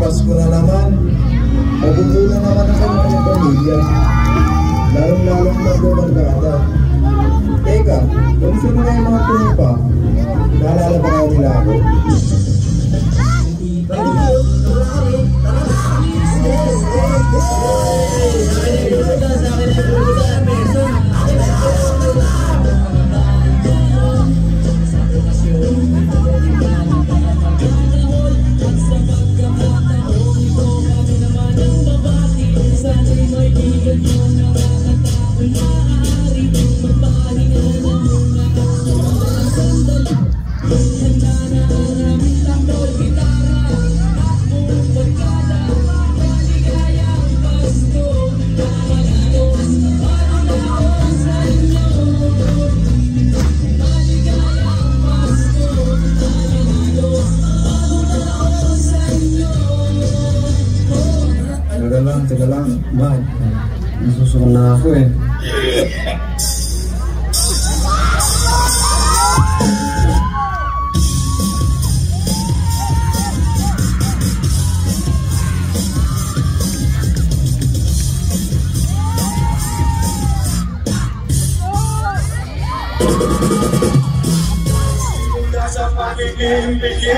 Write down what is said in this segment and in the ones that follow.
Pasko na naman. Mabubulan naman ang kanyang pamilya. Lalong-lalong magbabarkada. Teka, kung sino na yung mga pupa, naalala ba kayo nila ako? Teka lang, bakit? Nasusunod na ako eh. Sa pagiging-biging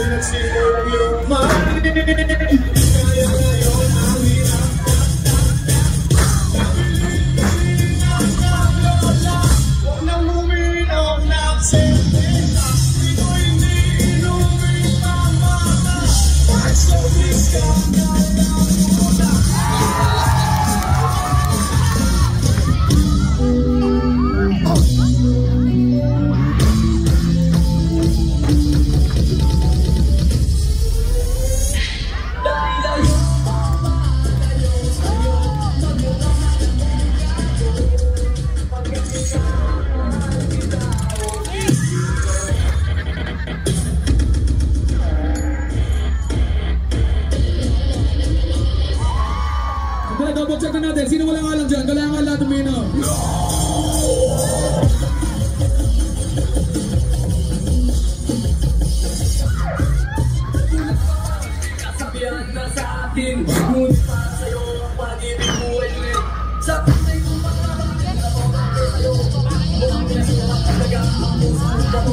nagsilang yung mali. Kaya ngayon ang hirap huwag nang uminom ng sentena. Ito hindi inumin ang mata. Kahit so please ka muna. Double check na natin. Sino walang alam dyan? Kailangan lahat uminom. Kasabihan na sa akin, ngunit para sa'yo ang pag-ibig mo ay ulit. Sa tunay kong pagkakakit na pagkakit sa'yo, mukhang pinasila ang talaga ang puso ko.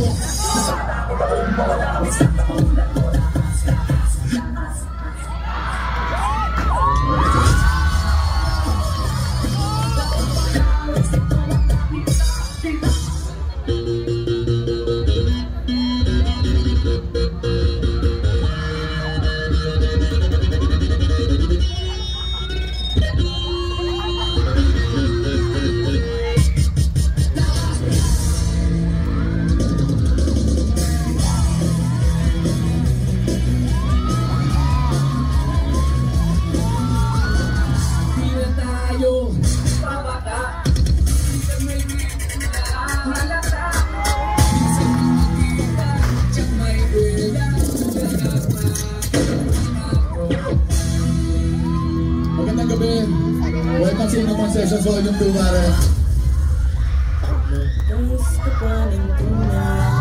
Sana ko ba kung mawala sa tapunan mo na. Magandang gabi. Welcome sa Inuman Sessions Volume 2, pare. Gusto pa ng tunay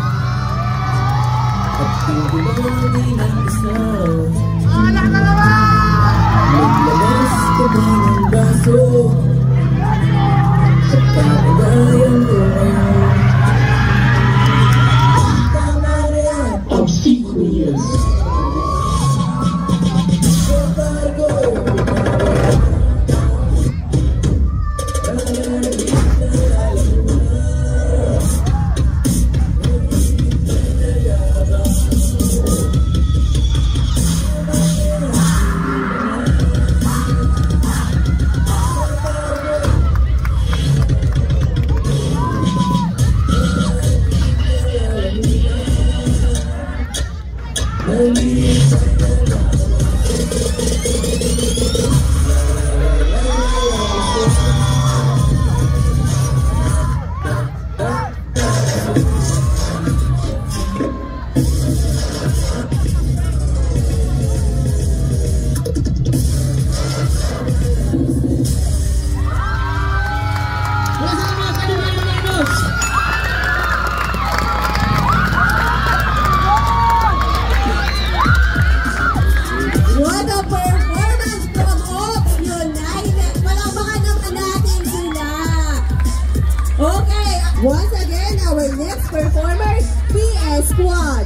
at pinagulong ng gusto. Wala ka naman! Maglabas ka ba ng baso at papagayan ko ngayon. Tama rin obsequious. Once again, our next performer, PS Squad.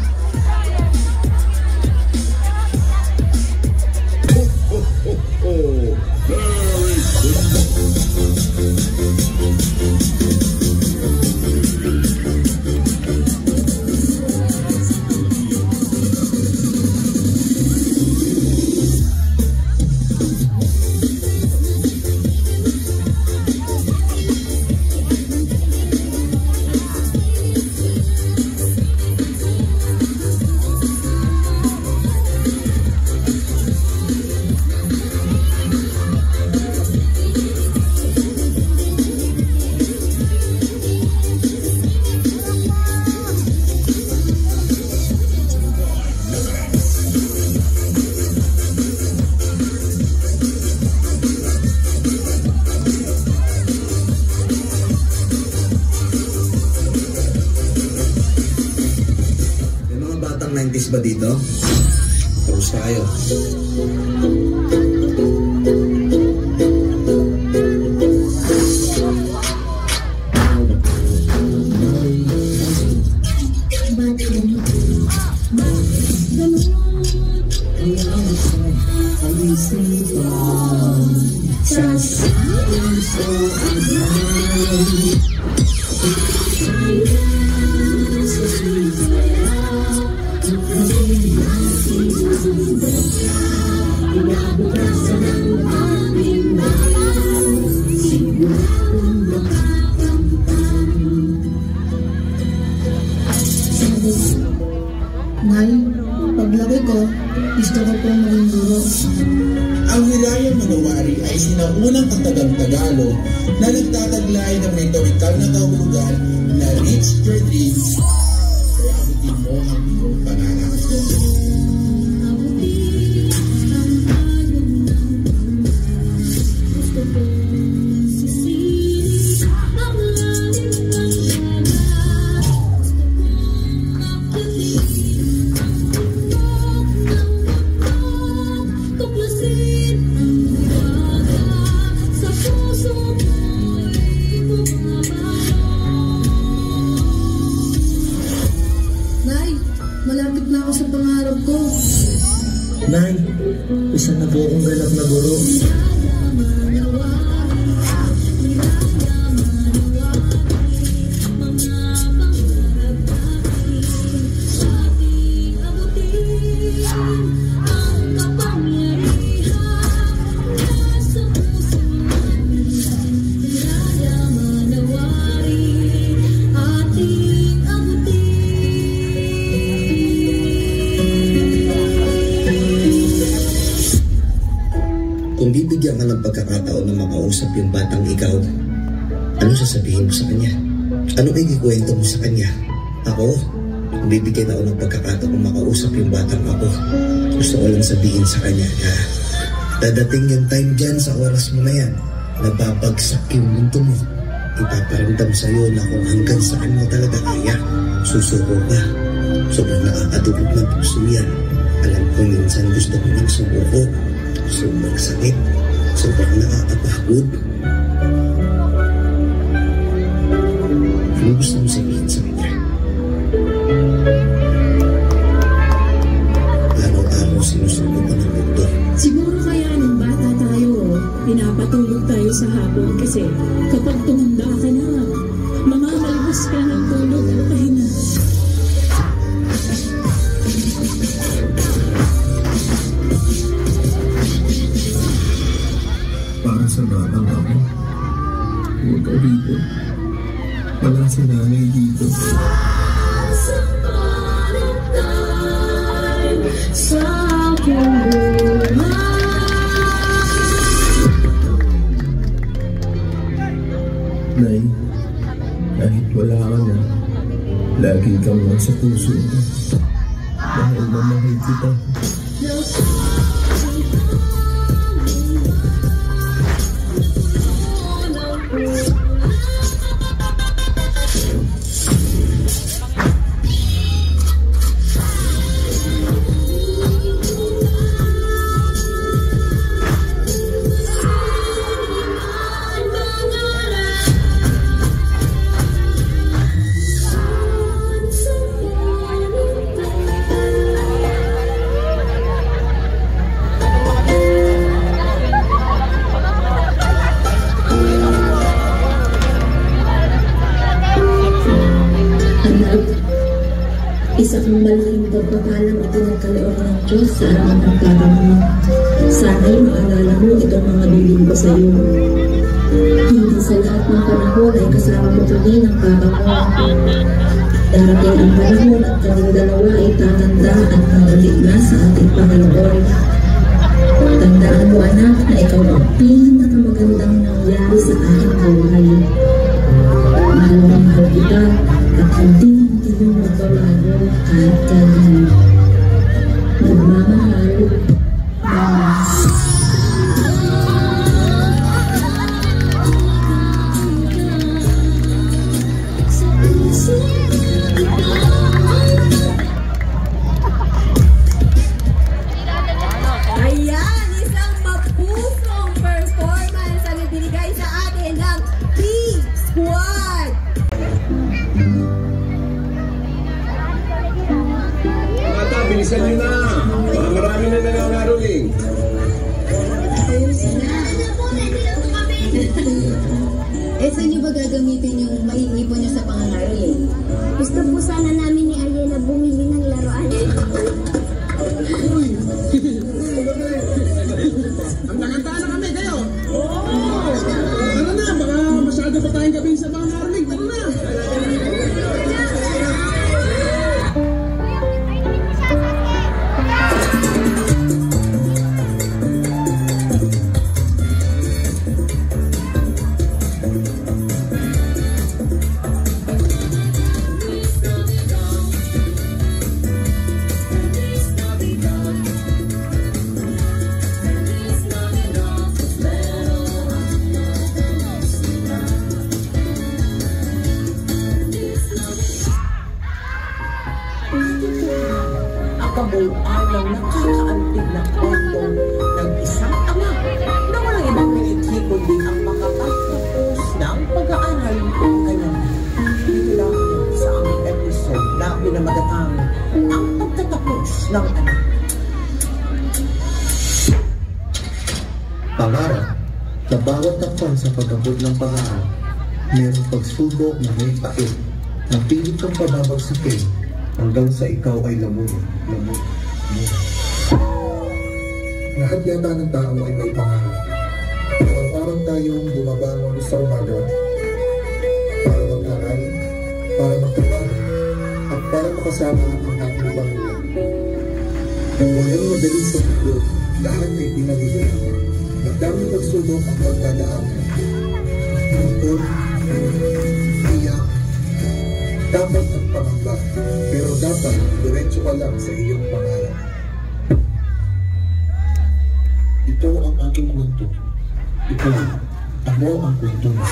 Ba dito? Kamusta kayo? Nay, paglaki ko, gusto ko pong maging guro. Ang Hiraya Manowari ay sinaunang katagang-Tagalog na nagtataglay ng rhetorical na kahulugan na reach your dreams o abutin mo ang iyong pangarap. Nay, isa na po akong ganap na guro. Kung bibigyan ka ng pagkakataon na makausap yung batang ikaw, ano sasabihin mo sa kanya? Ano ikikwento mo sa kanya? Ako, kung bibigyan ako ng pagkakataon na makausap yung batang ako, gusto ko lang sabihin sa kanya na dadating yung time dyan sa oras mo na yan, nababagsak yung mundo mo. Ipaparamdam sa'yo na kung hanggang saan mo talaga kaya, susuko ka. Sobrang nakakatulog ng puso yan. Alam ko minsan gusto mo ng sumuko. Sobrang sakit, sobrang nakakapagod. Ano gusto mo sabihin sa kanya? Araw-araw sinusuko ka ng mundo. Siguro kaya nung bata tayo, pinapatulog tayo sa hapon kasi kapag tumanda ka na, mamamalibos ka ng tulog at pahinga. Para sa batang ako, huwag ka dito. Wala si nanay dito. Nay, kahit wala ka na, lagi kang nasa puso ko. Dahil mamahal kita. Isang malaking pagpapalang ipinagkaloob ng Diyos sa amin ang para mo. Sana'y maalala mo itong mga bilin ko sa iyo. Hindi sa lahat ng panahon ay kasama mo tuloy ng papa mo. Darating ang panahon at kaming dalawa ay tatandaan ang balik na sa ating Panginoon. Tandaan mo anak na ikaw ang pinakamagandang nangyari sa aking buhay. Mahal na mahal kita at hindi yung magbabago kahit kailan. Nagmamahal, Mama. Ayan, isang mapusong performance ang ibinigay sa atin ng P-Squad. Mata, bilisan nyo na. Baka marami na nangangaroling. Saan nyo ba gagamitin yung maiipon nyo sa pangangaroling? Gusto po sana namin ni Ariela bumili ng laruan. Ang nakantaan na kami kayo. Ano na, baka masyado pa tayong gabi sa pangangaroling. Ano na? Ang kabuuan ng nakakaantig na kwento ng isang ama na walang ibang miniti kundi ang makapagtapos ng pag-aaral ng kanyang dito lang sa aming episode na pinamagatang ang pagtatapos ng anak. Pangarap na bawat takpan sa pag-abot ng pangarap, mayroong pagsubok na may pait na pilit kang pababagsakin hanggang sa ikaw ay lamon. Lahat yata ng tao ay may pangarap. Parang tayong bumabangon sa umaga para mag-aral, para magtrabaho, at para makasama ang ating pamilya. Walang madali sa mundo, lahat ay pinag-iiwan. Magdaming pagsubok ang pagdadaan. Tungkol, iyak, dapat at pangamba, pero dapat diretso ka lang sa iyong pangarap. Ito ang aking kwento. Ikaw, ano ang kwento mo?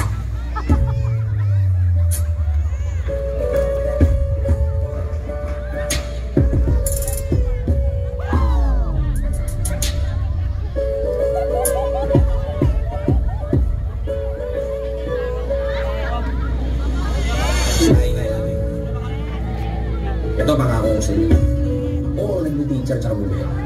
Ito, makakaw ko sa inyo. Oo, nag-teacher tsaka bumili.